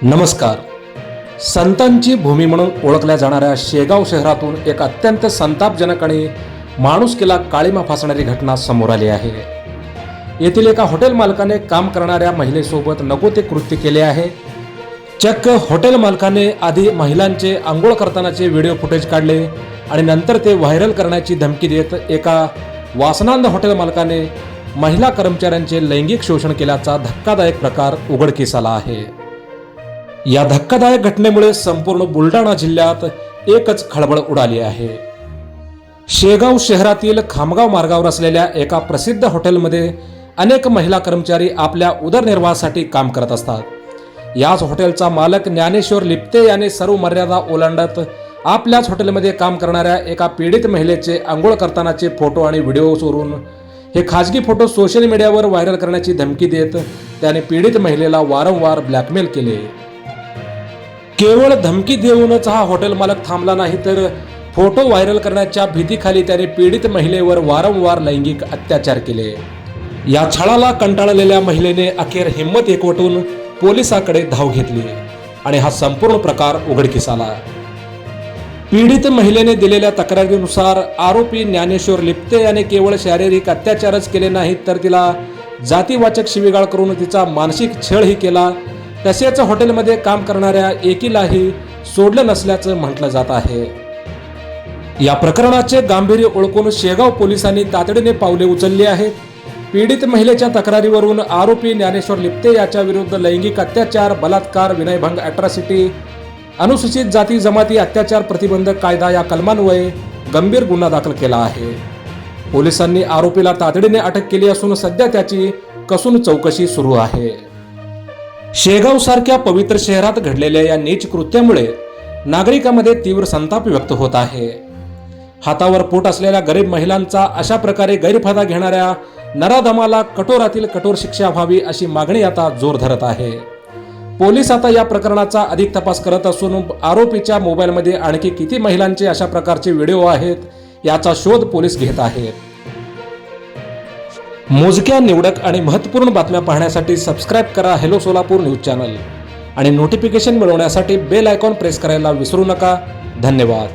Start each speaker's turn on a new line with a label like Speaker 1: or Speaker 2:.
Speaker 1: नमस्कार. संतांची भूमी म्हणून ओळखल्या जाणाऱ्या शेगाव शहरातून एक अत्यंत संतापजनक आणि माणुसकीला काळीमा फासणारी घटना समोर आली आहे. येथील एका हॉटेल मालकाने काम करणाऱ्या महिलेसोबत नको ते कृत्य केले आहे. चक्क हॉटेल मालकाने आधी महिलांचे आंघोळ करतानाचे व्हिडिओ फुटेज काढले आणि नंतर ते व्हायरल करण्याची धमकी देत एका वासनांद हॉटेल मालकाने महिला कर्मचाऱ्यांचे लैंगिक शोषण केल्याचा धक्कादायक प्रकार उघडकीस आला आहे. या धक्कादायक घटनेमुळे संपूर्ण बुलढाणा जिल्ह्यात एकच खळबळ उडाली आहे. शेगाव शहरातील खामगाव मार्गावर असलेल्या एका प्रसिद्ध हॉटेलमध्ये अनेक महिला कर्मचारी आपल्या उदरनिर्वाहासाठी काम करत असतात. याच हॉटेलचा मालक ज्ञानेश्वर लिप्ते याने सर्व मर्यादा ओलांडत आपल्याच हॉटेलमध्ये काम करणाऱ्या एका पीडित महिलेचे आंघोळ करतानाचे फोटो आणि व्हिडिओ चोरून हे खाजगी फोटो सोशल मीडियावर व्हायरल करण्याची धमकी देत त्याने पीडित महिलेला वारंवार ब्लॅकमेल केले. केवळ धमकी देऊनच हा हॉटेल मालक थांबला नाही तर फोटो व्हायरल करण्याच्या भीतीखाली त्याने पीडित महिलेवर वारंवार लैंगिक अत्याचार केले. या छळाला कंटाळलेल्या महिलेने अखेर हिंमत एकवटून पोलिसांकडे धाव घेतली आणि हा संपूर्ण प्रकार उघडकीस आला. पीडित महिलेने दिलेल्या तक्रारीनुसार आरोपी ज्ञानेश्वर लिप्ते याने केवळ शारीरिक अत्याचारच केले नाहीत तर तिला जातीवाचक शिवीगाळ करून तिचा मानसिक छळही केला. तसेच हॉटेलमध्ये काम करणाऱ्या एकीलाही सोडलं नसल्याचं म्हटलं जात आहे. या प्रकरणाचे गांभीर्य ओळखून शेगाव पोलिसांनी तातडीने पावले उचलली आहेत. पीडित महिलेच्या तक्रारीवरून आरोपी ज्ञानेश्वर लिप्ते याच्या विरुद्ध लैंगिक अत्याचार, बलात्कार, विनयभंग, अॅट्रॉसिटी, अनुसूचित जाती जमाती अत्याचार प्रतिबंधक कायदा या कलमान्वये गंभीर गुन्हा दाखल केला आहे. पोलिसांनी आरोपीला तातडीने अटक केली असून सध्या त्याची कसून चौकशी सुरू आहे. शेगाव सारख्या पवित्र शहरात घडलेल्या या नीच कृत्यामुळे नागरिकांमध्ये तीव्र संताप व्यक्त होत आहे. हातावर पोट असलेल्या गरीब महिलांचा अशा प्रकारे गैरफायदा घेणाऱ्या नराधमाला कठोरातील कठोर शिक्षा व्हावी अशी मागणी आता जोर धरत आहे. पोलीस आता या प्रकरणाचा अधिक तपास करत असून आरोपीच्या मोबाईलमध्ये आणखी किती महिलांचे अशा प्रकारचे व्हिडिओ आहेत याचा शोध पोलीस घेत आहेत. मोजक्या, निवडक आणि महत्त्वपूर्ण बातम्या पाहण्यासाठी सबस्क्राईब करा हेलो सोलापूर न्यूज चॅनल आणि नोटिफिकेशन मिळवण्यासाठी बेल आयकॉन प्रेस करायला विसरू नका. धन्यवाद.